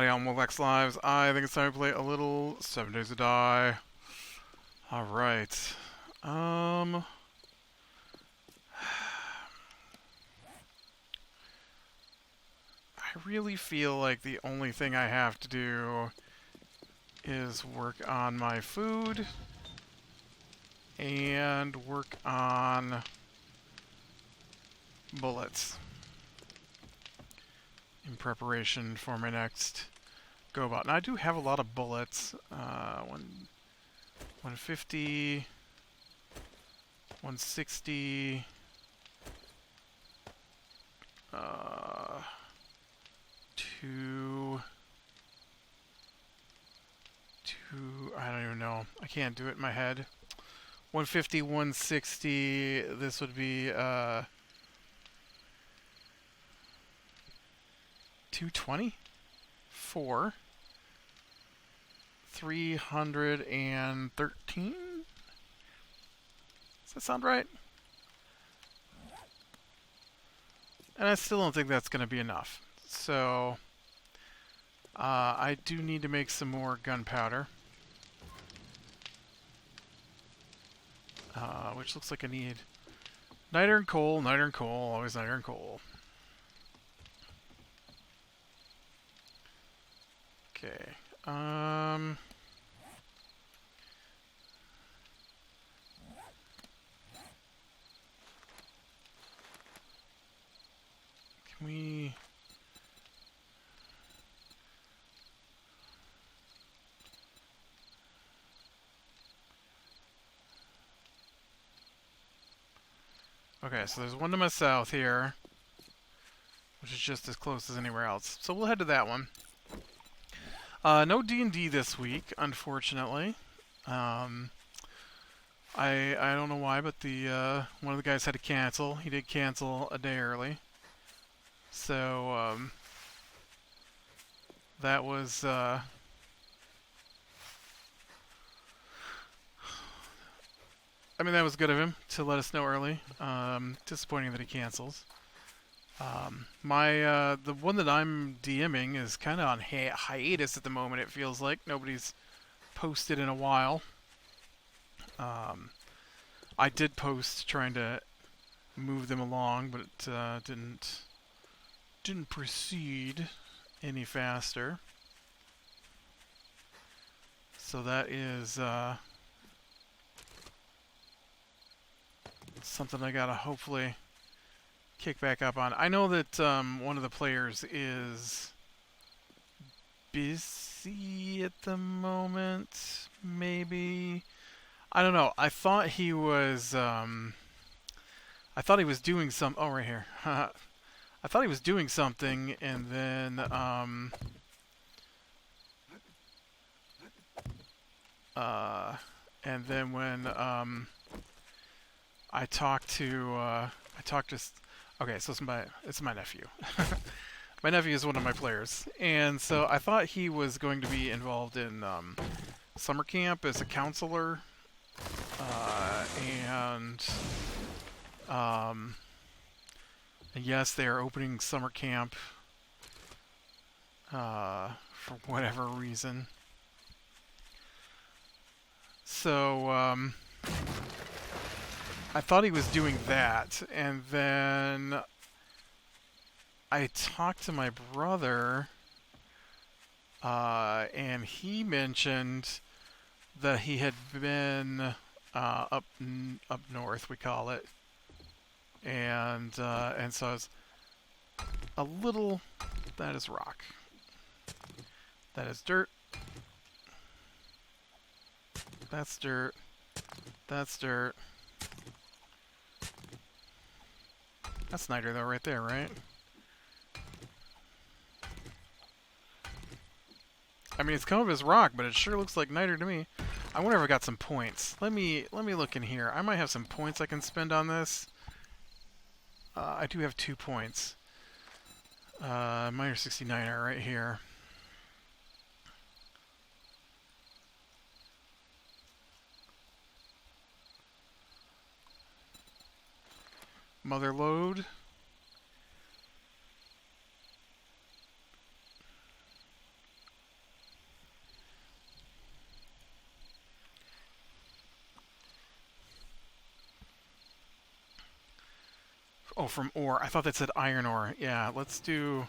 Howdy, I'm X Lives. I think it's time to play a little 7 Days to Die. Alright. I really feel like the only thing I have to do is work on my food and work on bullets in preparation for my next go about. Now I do have a lot of bullets. 150, 160, two, I don't even know. I can't do it in my head. 150, 160, this would be, 220? 4. 313? Does that sound right? And I still don't think that's going to be enough. So, I do need to make some more gunpowder. Which looks like I need niter and coal, always niter and coal. Okay. Can we... Okay, so there's one to my south here, which is just as close as anywhere else. So we'll head to that one. No D&D this week, unfortunately. I don't know why, but the one of the guys had to cancel. He did cancel a day early. So that was I mean, that was good of him to let us know early. Disappointing that he cancels. The one that I'm DMing is kind of on hiatus at the moment. It feels like nobody's posted in a while. I did post trying to move them along, but it didn't proceed any faster. So that is something I gotta hopefully kick back up on. I know that one of the players is busy at the moment, maybe. I don't know. I thought he was doing some. Oh, right here. I thought he was doing something, and then when I talked to okay, so it's my nephew. My nephew is one of my players, and so I thought he was going to be involved in summer camp as a counselor, and yes, they are opening summer camp for whatever reason. So I thought he was doing that, and then I talked to my brother, and he mentioned that he had been up north, we call it, and so I was a little. That is rock. That is dirt. That's dirt. That's dirt. That's niter though, right there, right? I mean, it's come up as rock, but it sure looks like niter to me. I wonder if I got some points. Let me look in here. I might have some points I can spend on this. I do have 2 points. Minor 69 right here. Mother load. Oh, from ore. I thought that said iron ore. Yeah, let's do...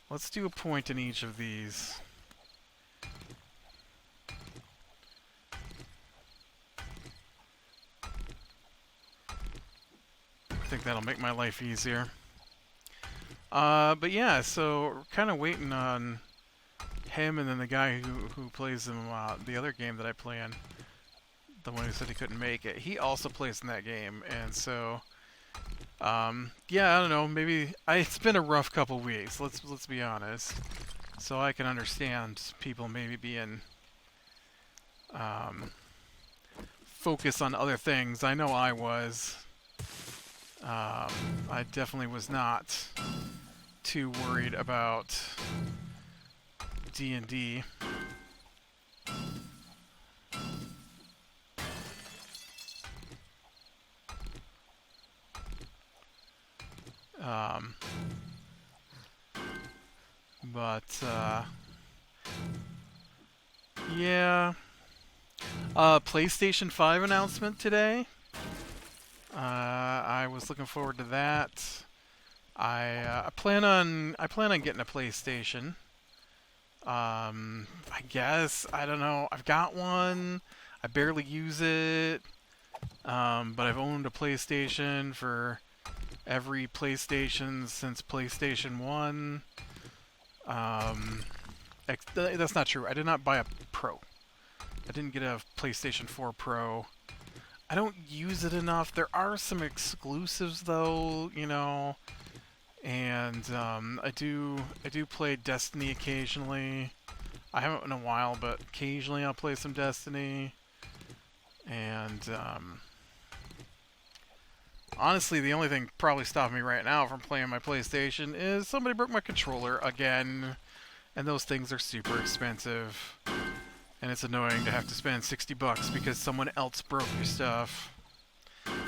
Let's do a point in each of these. I think that'll make my life easier. But yeah, so we're kind of waiting on him and then the guy who plays him, the other game that I play in. The one who said he couldn't make it. He also plays in that game, and so... yeah, I don't know, maybe... it's been a rough couple weeks, let's be honest. So I can understand people maybe being... focused on other things. I know I was. I definitely was not too worried about D&D. Yeah. PlayStation 5 announcement today. I was looking forward to that. I plan on getting a PlayStation. I guess, I don't know. I've got one. I barely use it. But I've owned a PlayStation for every PlayStation since PlayStation 1. That's not true. I did not buy a Pro. I didn't get a PlayStation 4 Pro. I don't use it enough. There are some exclusives though, you know. And I do play Destiny occasionally. I haven't in a while, but occasionally I'll play some Destiny. And honestly, the only thing probably stopping me right now from playing my PlayStation is somebody broke my controller again. And those things are super expensive. And it's annoying to have to spend $60 because someone else broke your stuff.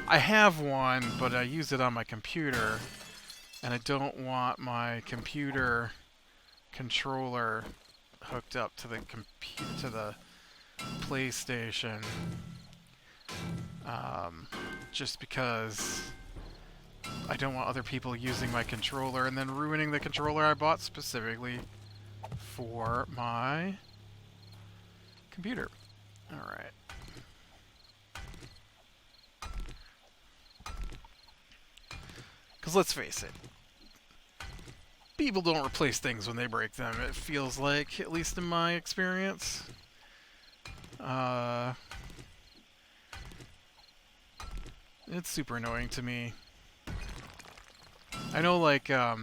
I have one, but I use it on my computer. And I don't want my computer controller hooked up to the PlayStation. Just because I don't want other people using my controller and then ruining the controller I bought specifically for my computer. Alright. Because let's face it, people don't replace things when they break them, it feels like, at least in my experience. It's super annoying to me. I know, like, I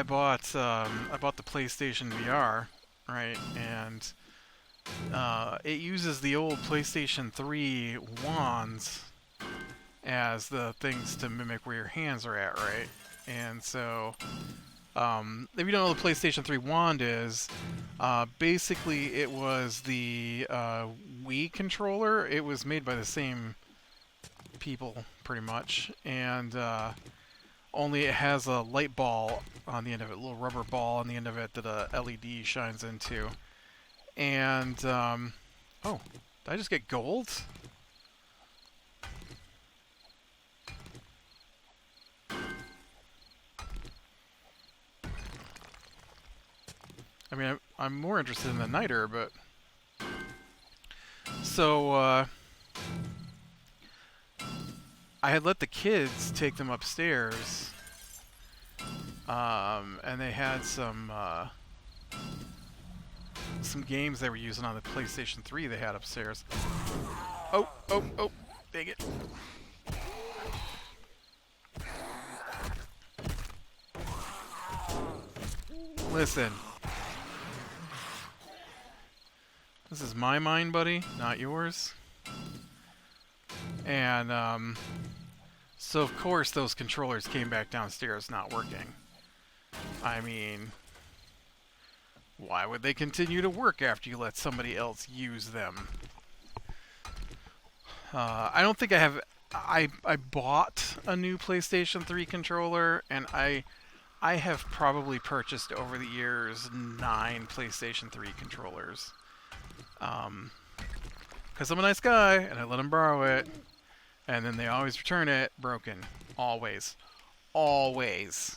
bought the PlayStation VR, right, and it uses the old PlayStation 3 wands as the things to mimic where your hands are at, right? And so, if you don't know what the PlayStation 3 wand is, basically it was the Wii controller. It was made by the same people, pretty much, and only it has a light ball on the end of it, a little rubber ball on the end of it that a LED shines into. And, oh, did I just get gold? I mean, I'm more interested in the niter, but... So, I had let the kids take them upstairs, and they had some games they were using on the PlayStation 3 they had upstairs. Oh, dang it. Listen. This is my mine, buddy, not yours. And, so of course those controllers came back downstairs not working. I mean, why would they continue to work after you let somebody else use them? I don't think I have... I bought a new PlayStation 3 controller, and I have probably purchased over the years 9 PlayStation 3 controllers. because I'm a nice guy and I let them borrow it, and then they always return it broken. Always. Always.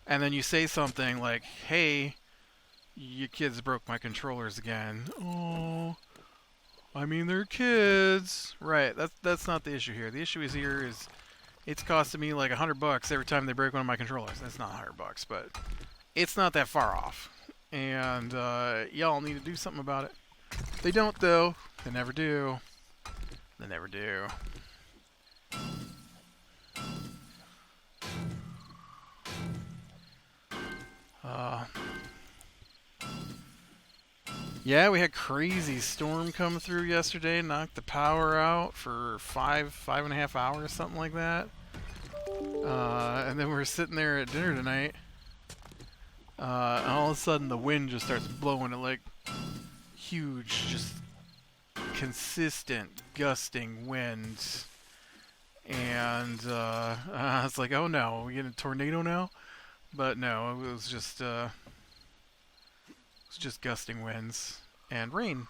And then you say something like, hey, your kids broke my controllers again. Oh, I mean, they're kids. Right, that's not the issue here. The issue is it's costing me like $100 every time they break one of my controllers. That's not $100, but it's not that far off. And y'all need to do something about it. They don't, though. They never do. They never do. Yeah, we had crazy storm come through yesterday, knocked the power out for 5.5 hours, something like that. And then we were sitting there at dinner tonight, and all of a sudden the wind just starts blowing at like huge, just consistent, gusting winds. And I was like, oh no, are we getting a tornado now? But no, it was just gusting winds and rain,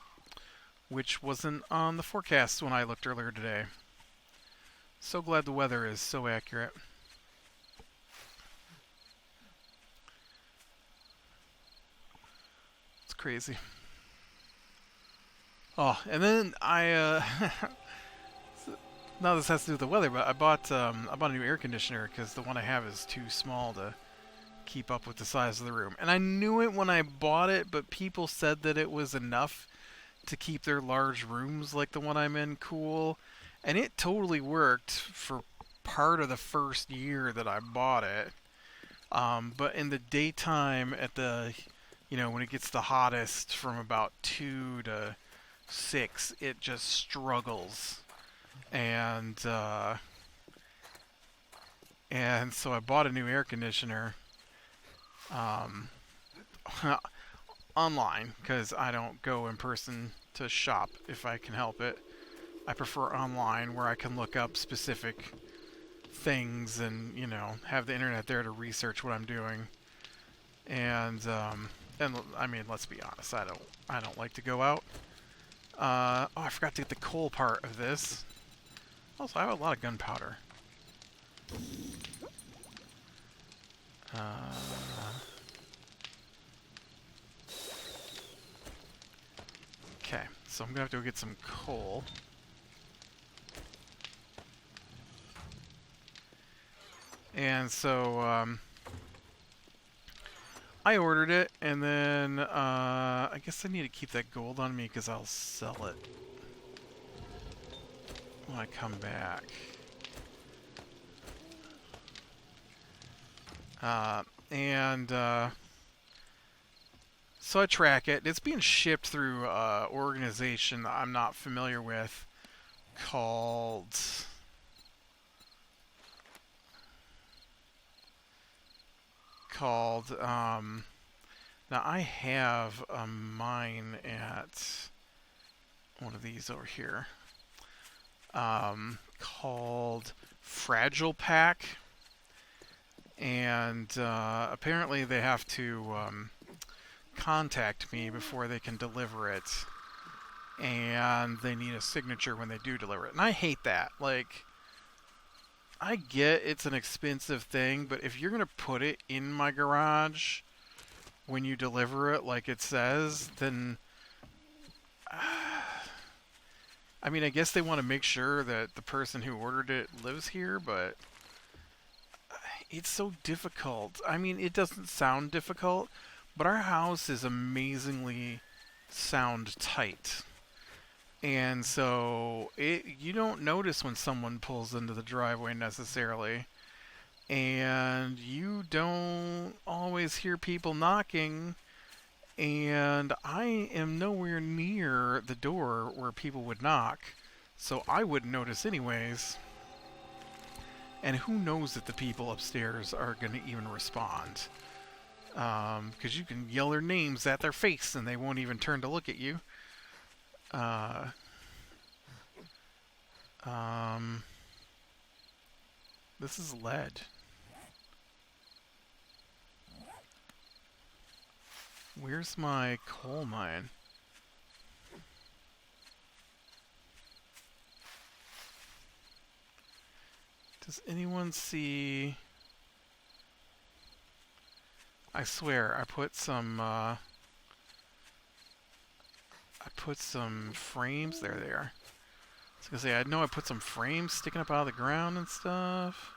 which wasn't on the forecast when I looked earlier today. So glad the weather is so accurate. It's crazy. Oh, and then I now this has to do with the weather, but I bought a new air conditioner because the one I have is too small to keep up with the size of the room. And I knew it when I bought it, but people said that it was enough to keep their large rooms like the one I'm in cool. And it totally worked for part of the first year that I bought it. But in the daytime at the, when it gets the hottest from about 2 to 6, it just struggles. And so I bought a new air conditioner online because I don't go in person to shop if I can help it. I prefer online where I can look up specific things and have the internet there to research what I'm doing. And I mean, let's be honest, I don't like to go out. I forgot to get the coal part of this. Also, I have a lot of gunpowder. Okay, so I'm gonna have to go get some coal. And so, I ordered it, and then, I guess I need to keep that gold on me because I'll sell it when I come back. So I track it. It's being shipped through an organization that I'm not familiar with called... now I have a mine at one of these over here, called Fragile Pack, and apparently they have to contact me before they can deliver it, and they need a signature when they do deliver it, and I hate that. Like, I get it's an expensive thing, but if you're going to put it in my garage when you deliver it like it says, then... I mean, I guess they want to make sure that the person who ordered it lives here, but... it's so difficult. I mean, it doesn't sound difficult, but our house is amazingly sound tight. And so you don't notice when someone pulls into the driveway necessarily. And you don't always hear people knocking. And I am nowhere near the door where people would knock. So I wouldn't notice anyways. And who knows if the people upstairs are going to even respond. Because you can yell their names at their face and they won't even turn to look at you. This is lead. Where's my coal mine? Does anyone see... I swear, I put some frames. There they are. I was gonna say, I know I put some frames sticking up out of the ground and stuff.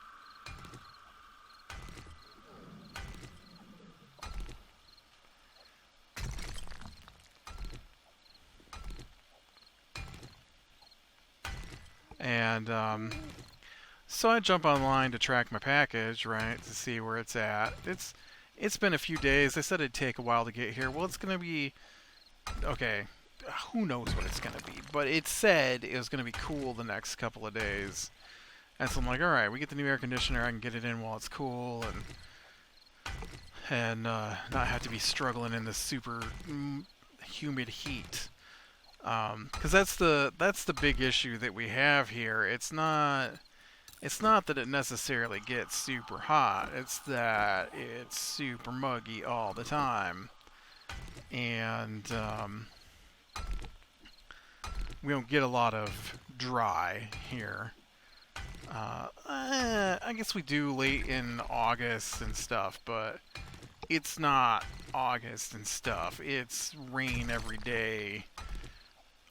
And so I jump online to track my package, right, to see where it's at. It's been a few days. They said it'd take a while to get here. Well, it's gonna be okay. Who knows what it's gonna be? But it said it was gonna be cool the next couple of days. And so I'm like, all right, we get the new air conditioner. I can get it in while it's cool and not have to be struggling in the super humid heat. Because that's the big issue that we have here. It's not that it necessarily gets super hot. It's that it's super muggy all the time, and we don't get a lot of dry here. I guess we do late in August and stuff, but it's not August and stuff. It's rain every day.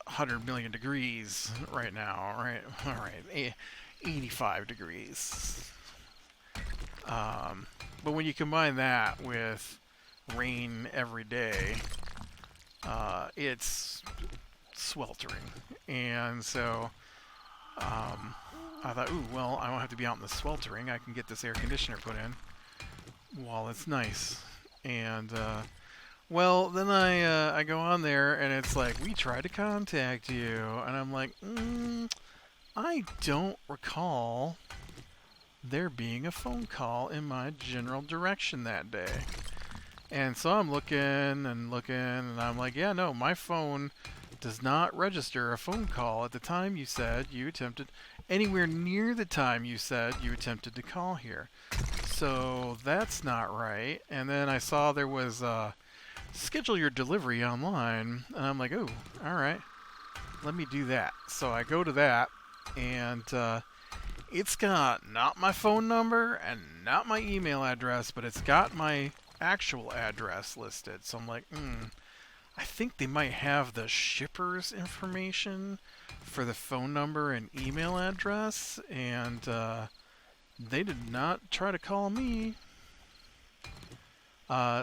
100 million degrees right now, right? All right, 85 degrees. But when you combine that with rain every day, it's sweltering. And so I thought, ooh, well, I don't have to be out in the sweltering. I can get this air conditioner put in while it's nice. And well, then I go on there, and it's like, we tried to contact you. And I'm like, I don't recall there being a phone call in my general direction that day. And so I'm looking, and I'm like, yeah, no, my phone does not register a phone call at the time you said you attempted, anywhere near the time you said you attempted to call here. So that's not right. And then I saw there was schedule your delivery online, and I'm like, oh, all right, let me do that. So I go to that, and it's got not my phone number and not my email address, but it's got my actual address listed. So I'm like, I think they might have the shipper's information for the phone number and email address, and they did not try to call me.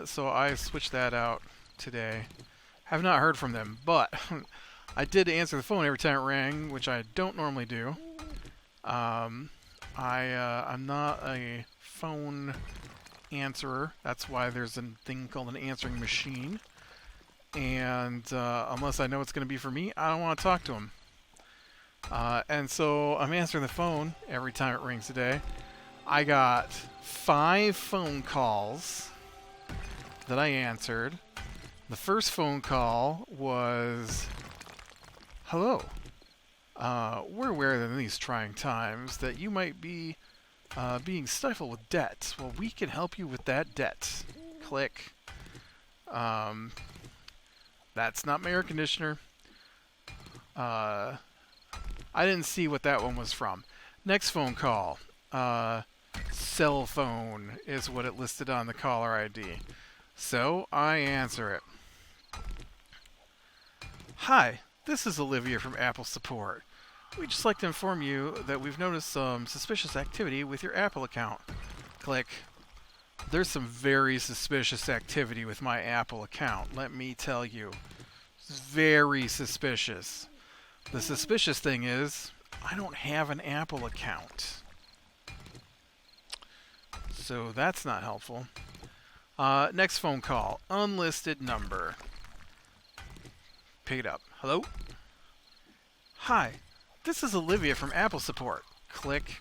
So I switched that out today. Have not heard from them, but I did answer the phone every time it rang, which I don't normally do. I'm not a phone answerer. That's why there's a thing called an answering machine. And unless I know it's going to be for me, I don't want to talk to them. And so I'm answering the phone every time it rings today. I got 5 phone calls that I answered. The first phone call was, hello. We're aware that in these trying times that you might be being stifled with debt. Well, we can help you with that debt. Click. That's not my air conditioner. I didn't see what that one was from. Next phone call. Cell phone is what it listed on the caller ID. So I answer it. Hi, this is Olivia from Apple Support. We'd just like to inform you that we've noticed some suspicious activity with your Apple account. Click. There's some very suspicious activity with my Apple account, let me tell you. It's very suspicious. The suspicious thing is, I don't have an Apple account. So that's not helpful. Next phone call. Unlisted number. Pick it up. Hello? Hi. This is Olivia from Apple Support. Click.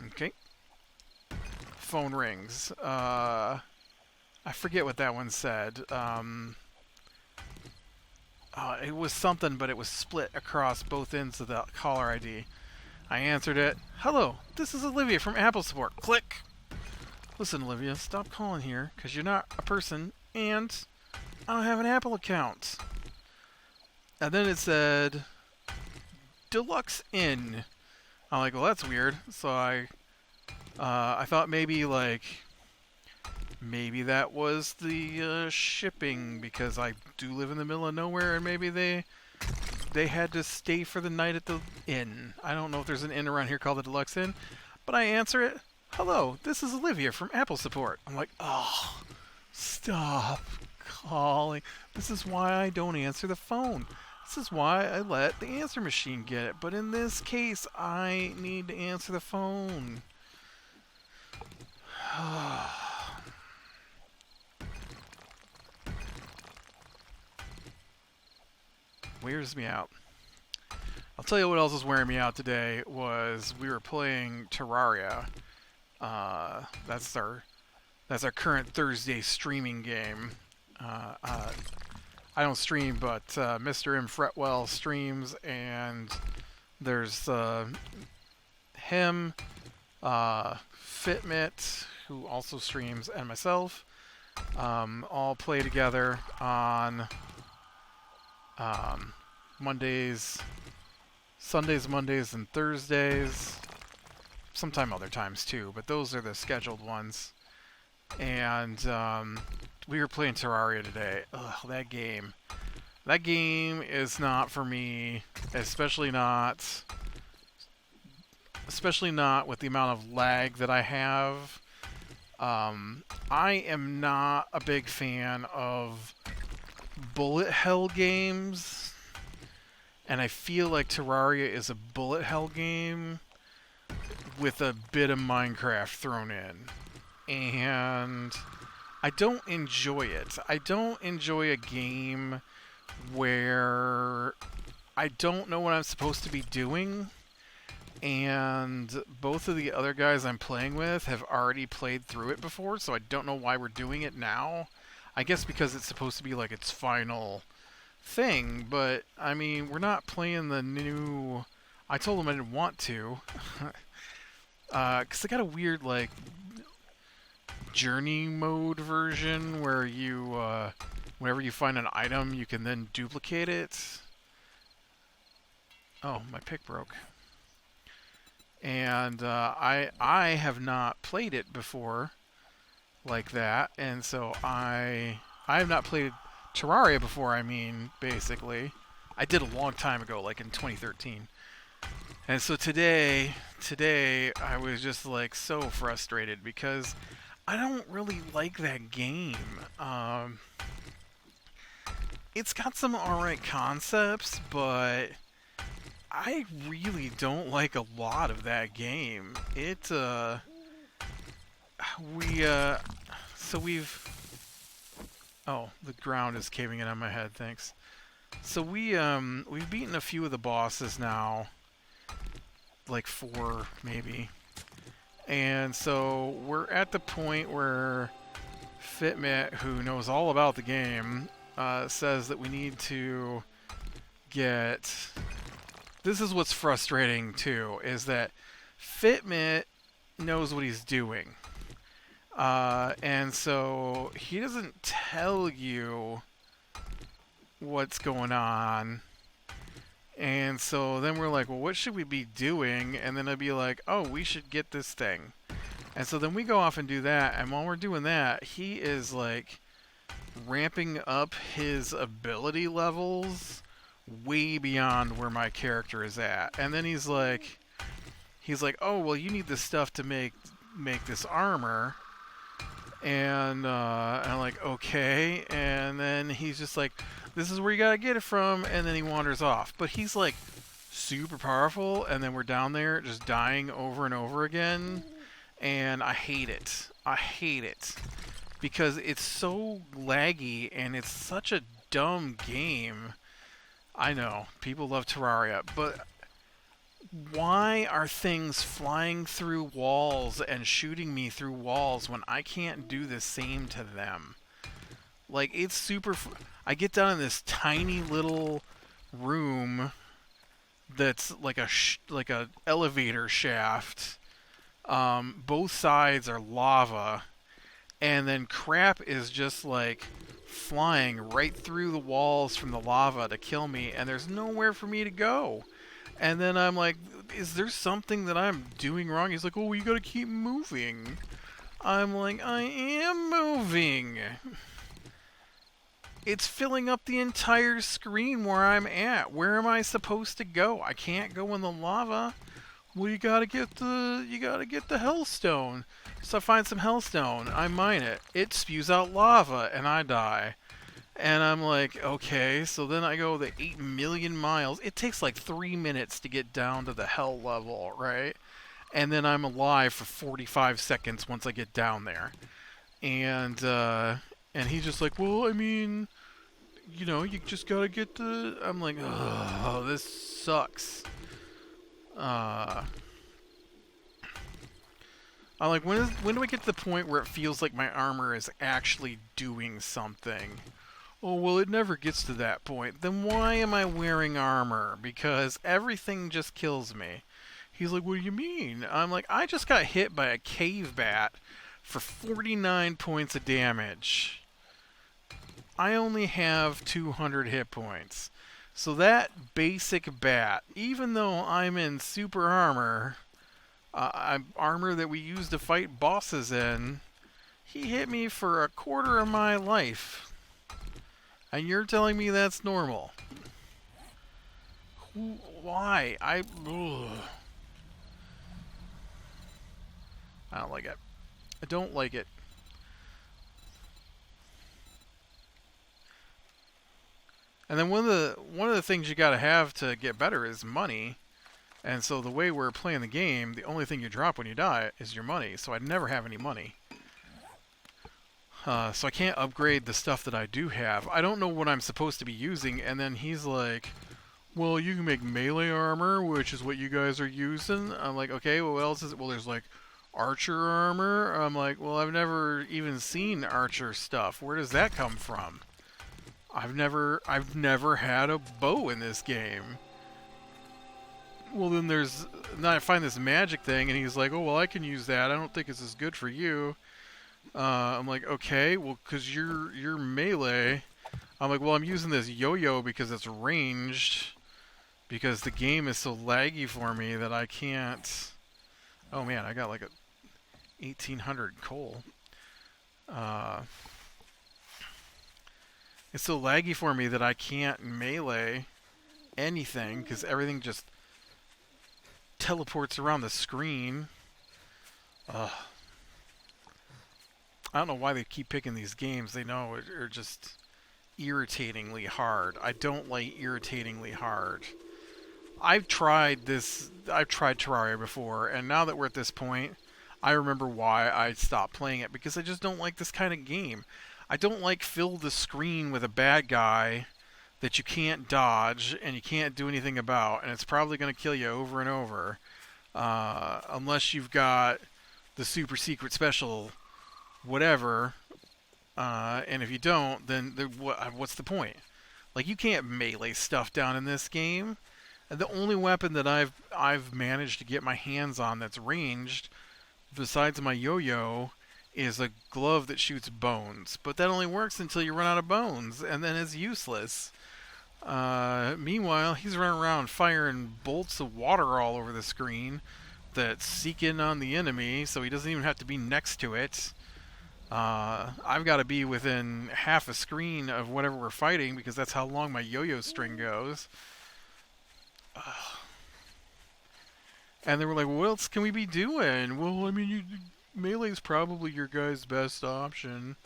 Okay. Phone rings. I forget what that one said. It was something, but it was split across both ends of the caller ID. I answered it. Hello, this is Olivia from Apple Support. Click. Listen, Olivia, stop calling here, because you're not a person, and I don't have an Apple account. And then it said, Deluxe Inn. I'm like, well, that's weird. So I thought maybe like maybe that was the shipping because I do live in the middle of nowhere, and maybe they had to stay for the night at the inn. I don't know if there's an inn around here called the Deluxe Inn, but I answer it. Hello, this is Olivia from Apple Support. I'm like, oh, stop calling. This is why I don't answer the phone. This is why I let the answer machine get it. But in this case, I need to answer the phone. Wears me out. I'll tell you what else was wearing me out today was we were playing Terraria. That's our current Thursday streaming game. I don't stream, but Mr. M. Fretwell streams, and there's him, Fitmit, who also streams, and myself, all play together on Mondays, Sundays, Mondays, and Thursdays. Sometime other times too, but those are the scheduled ones. And we were playing Terraria today. Ugh, that game. That game is not for me, especially not with the amount of lag that I have. I am not a big fan of bullet hell games, and I feel like Terraria is a bullet hell game with a bit of Minecraft thrown in. And I don't enjoy it. I don't enjoy a game where I don't know what I'm supposed to be doing, and both of the other guys I'm playing with have already played through it before, so I don't know why we're doing it now. I guess because it's supposed to be like its final thing, but I mean, we're not playing the new... I told them I didn't want to, because they got a weird, like, journey mode version where you, whenever you find an item, you can then duplicate it. Oh, my pick broke. And I have not played it before like that, and so I have not played Terraria before, I mean, basically. I did a long time ago, like in 2013. And so today I was just like so frustrated because I don't really like that game. It's got some alright concepts, but I really don't like a lot of that game. Oh, the ground is caving in on my head, thanks. So we've beaten a few of the bosses now. Like 4, maybe. And so we're at the point where Fitmit, who knows all about the game, says that we need to get... This is what's frustrating, too, is that Fitmit knows what he's doing. And so he doesn't tell you what's going on. And so then we're like, well, what should we be doing? And then I'd be like, oh, we should get this thing. And so then we go off and do that. And while we're doing that, he is like ramping up his ability levels way beyond where my character is at. And then he's like, oh, well, you need this stuff to make this armor. And I'm like, okay. And then he's just like, this is where you gotta get it from, and then he wanders off. But he's like super powerful, and then we're down there just dying over and over again, and I hate it. I hate it because it's so laggy and it's such a dumb game. I know people love Terraria, but why are things flying through walls and shooting me through walls when I can't do the same to them? Like, it's super... I get down in this tiny little room that's like a elevator shaft. Both sides are lava, and then crap is just like flying right through the walls from the lava to kill me, and there's nowhere for me to go. And then I'm like, is there something that I'm doing wrong? He's like, oh, you gotta keep moving. I'm like, I am moving. It's filling up the entire screen where I'm at. Where am I supposed to go? I can't go in the lava. Well, you gotta get the hellstone. So I find some hellstone. I mine it. It spews out lava, and I die. And I'm like, okay. So then I go the 8 million miles. It takes like 3 minutes to get down to the hell level, right? And then I'm alive for 45 seconds once I get down there. And he's just like, well, I mean, you know, you just gotta get the. I'm like, oh, this sucks. I'm like, when do we get to the point where it feels like my armor is actually doing something? Oh, well, it never gets to that point. Then why am I wearing armor? Because everything just kills me. He's like, what do you mean? I'm like, I just got hit by a cave bat for 49 points of damage. I only have 200 hit points. So that basic bat, even though I'm in super armor, armor that we use to fight bosses in, he hit me for a quarter of my life. And you're telling me that's normal? Why? I don't like it. I don't like it. And then one of the things you gotta have to get better is money. And so the way we're playing the game, the only thing you drop when you die is your money. So I never have any money. So I can't upgrade the stuff that I do have. I don't know what I'm supposed to be using. And then he's like, well, you can make melee armor, which is what you guys are using. I'm like, okay, well, what else is it? Well, there's like archer armor. I'm like, well, I've never even seen archer stuff. Where does that come from? I've never had a bow in this game. Well, then I find this magic thing, and he's like, oh, well, I can use that. I don't think it's as good for you. I'm like, okay, well, because you're melee. I'm like, well, I'm using this yo-yo because it's ranged. Because the game is so laggy for me that I can't... Oh, man, I got like a 1,800 coal. It's so laggy for me that I can't melee anything because everything just teleports around the screen. I don't know why they keep picking these games. They know are just irritatingly hard. I don't like irritatingly hard. I've tried Terraria before, and now that we're at this point, I remember why I stopped playing it, because I just don't like this kind of game. I don't like fill the screen with a bad guy that you can't dodge and you can't do anything about, and it's probably going to kill you over and over, unless you've got the super secret special whatever, and if you don't, then what's the point? Like, you can't melee stuff down in this game. And the only weapon that I've managed to get my hands on that's ranged, besides my yo-yo, is a glove that shoots bones. But that only works until you run out of bones, and then it's useless. Meanwhile, he's running around firing bolts of water all over the screen that seek in on the enemy, so he doesn't even have to be next to it. I've got to be within half a screen of whatever we're fighting, because that's how long my yo-yo string goes. And they were like, well, what else can we be doing? Well, I mean, melee's probably your guy's best option.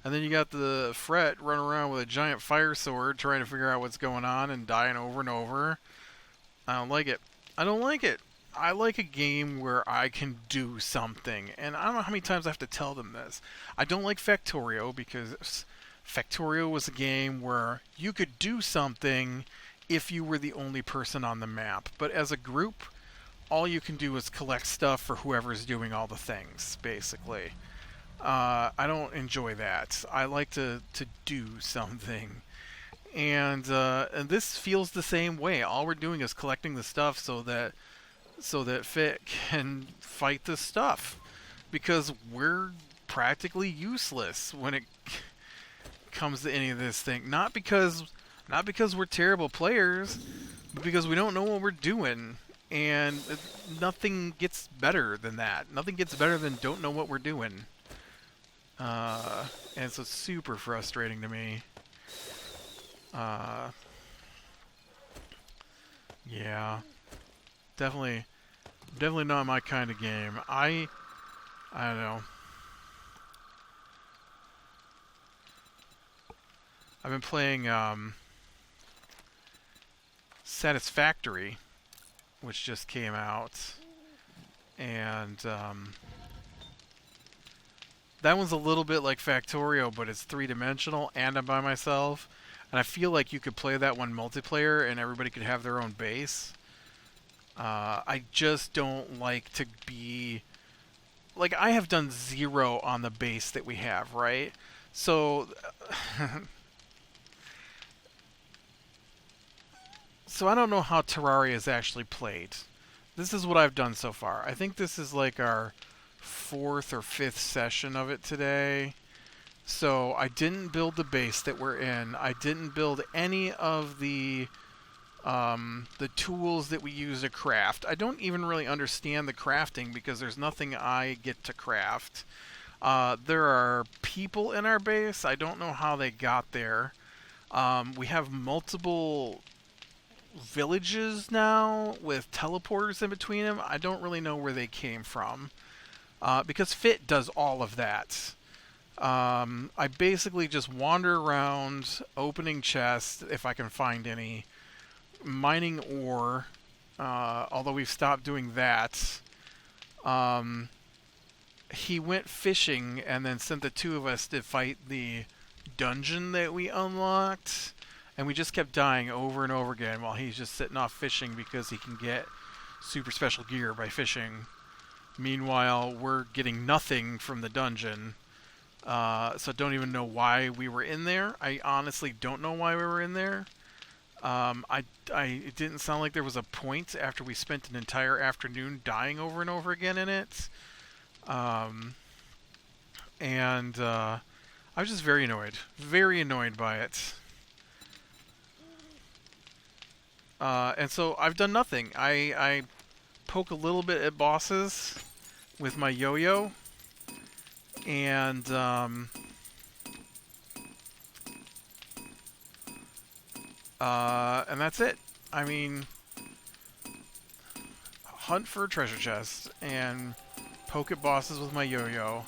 And then you got the Fret running around with a giant fire sword trying to figure out what's going on and dying over and over. I don't like it. I don't like it. I like a game where I can do something. And I don't know how many times I have to tell them this. I don't like Factorio because Factorio was a game where you could do something if you were the only person on the map. But as a group, all you can do is collect stuff for whoever's doing all the things, basically. I don't enjoy that. I like to do something. And this feels the same way. All we're doing is collecting the stuff so that Fit can fight the stuff. Because we're practically useless when it comes to any of this thing. Not because we're terrible players, because we don't know what we're doing, and nothing gets better than that. Nothing gets better than don't know what we're doing. And so it's super frustrating to me. Yeah, definitely, definitely not my kind of game. I don't know. I've been playing Satisfactory, which just came out, and that one's a little bit like Factorio, but it's three-dimensional, and I'm by myself. And I feel like you could play that one multiplayer, and everybody could have their own base. I just don't like to be... Like, I have done 0 on the base that we have, right? So... so I don't know how Terraria is actually played. This is what I've done so far. I think this is like our 4th or 5th session of it today. So I didn't build the base that we're in. I didn't build any of the tools that we use to craft. I don't even really understand the crafting because there's nothing I get to craft. There are people in our base. I don't know how they got there. We have multiple villages now with teleporters in between them. I don't really know where they came from because Fit does all of that. I basically just wander around opening chests if I can find any, mining ore, although we've stopped doing that. He went fishing and then sent the two of us to fight the dungeon that we unlocked. And we just kept dying over and over again while he's just sitting off fishing because he can get super special gear by fishing. Meanwhile, we're getting nothing from the dungeon. So don't even know why we were in there. I honestly don't know why we were in there. It didn't sound like there was a point after we spent an entire afternoon dying over and over again in it. And I was just very annoyed by it. And so I've done nothing. I poke a little bit at bosses with my yo-yo, and that's it. I mean, hunt for a treasure chest and poke at bosses with my yo-yo.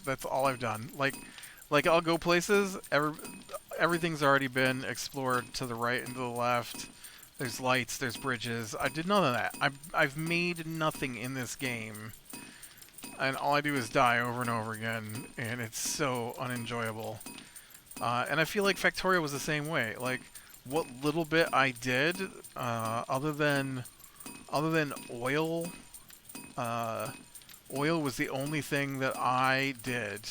That's all I've done. Like I'll go places. Everything's already been explored to the right and to the left. There's lights. There's bridges. I did none of that. I've made nothing in this game, and all I do is die over and over again, and it's so unenjoyable. And I feel like Factorio was the same way. Like what little bit I did, other than oil. Oil was the only thing that I did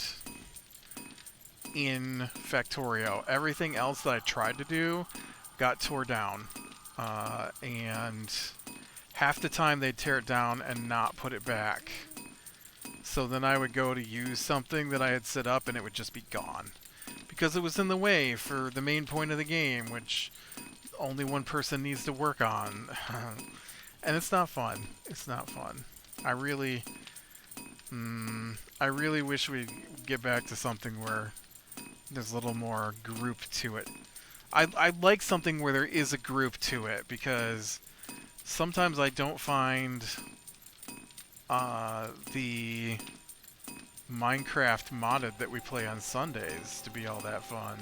in Factorio. Everything else that I tried to do got tore down. And half the time they'd tear it down and not put it back. So then I would go to use something that I had set up and it would just be gone. Because it was in the way for the main point of the game, which only one person needs to work on. And it's not fun. It's not fun. I really wish we'd get back to something where there's a little more group to it. I'd like something where there is a group to it, because sometimes I don't find the Minecraft modded that we play on Sundays to be all that fun.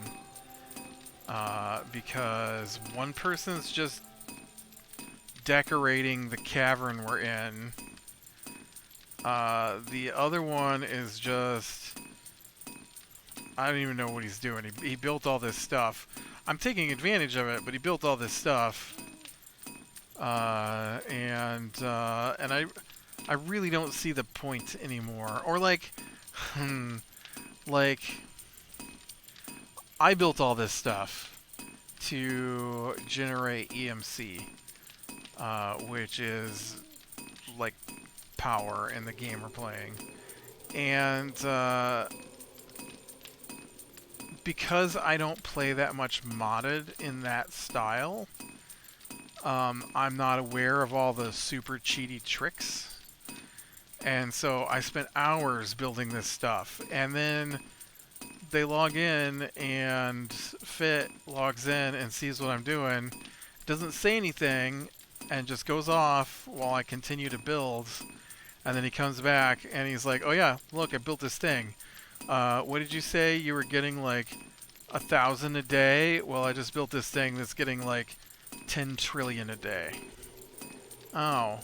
Because one person's just decorating the cavern we're in. The other one is just... I don't even know what he's doing. He built all this stuff. I'm taking advantage of it, but he built all this stuff. And I really don't see the point anymore. Or like... like... I built all this stuff to generate EMC. Which is... like... power in the game we're playing, And because I don't play that much modded in that style, I'm not aware of all the super cheaty tricks. And so I spent hours building this stuff. And then they log in, and Fit logs in and sees what I'm doing, doesn't say anything, and just goes off while I continue to build. And then he comes back and he's like, "Oh yeah, look, I built this thing. What did you say? You were getting like 1,000 a day? Well, I just built this thing that's getting like 10 trillion a day." Oh.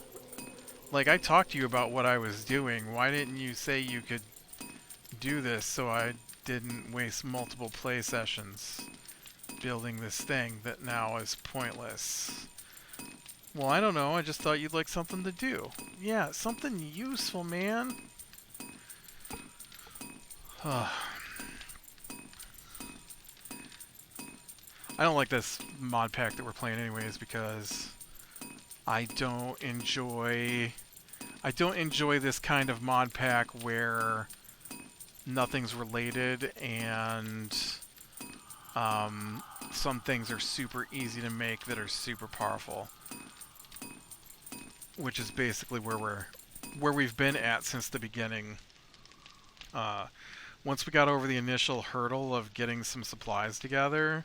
Like, I talked to you about what I was doing. Why didn't you say you could do this so I didn't waste multiple play sessions building this thing that now is pointless? Well, I don't know. I just thought you'd like something to do. Yeah, something useful, man. I don't like this mod pack that we're playing anyways because I don't enjoy this kind of mod pack where nothing's related and some things are super easy to make that are super powerful, which is basically where we've been at since the beginning. Once we got over the initial hurdle of getting some supplies together,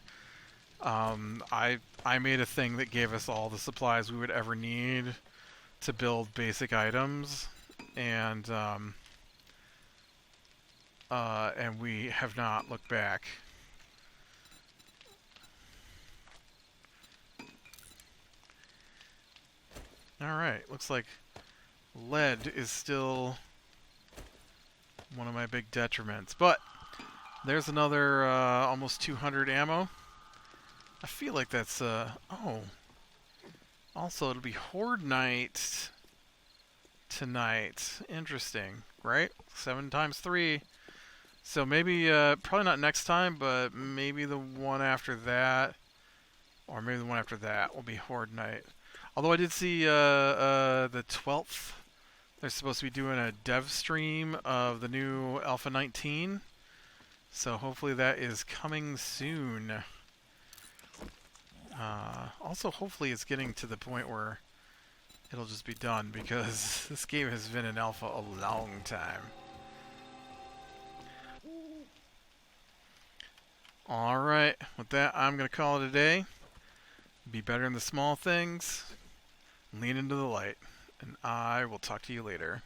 I made a thing that gave us all the supplies we would ever need to build basic items, and we have not looked back. Alright, looks like lead is still one of my big detriments, but there's another almost 200 ammo. I feel like that's oh, also it'll be Horde night tonight. Interesting, right? 7 times 3. So maybe probably not next time, but maybe the one after that, or maybe the one after that will be Horde night. Although I did see the 12th, they're supposed to be doing a dev stream of the new Alpha 19. So hopefully that is coming soon. Also, hopefully it's getting to the point where it'll just be done, because this game has been in alpha a long time. Alright, with that, I'm going to call it a day. Be better in the small things. Lean into the light. And I will talk to you later.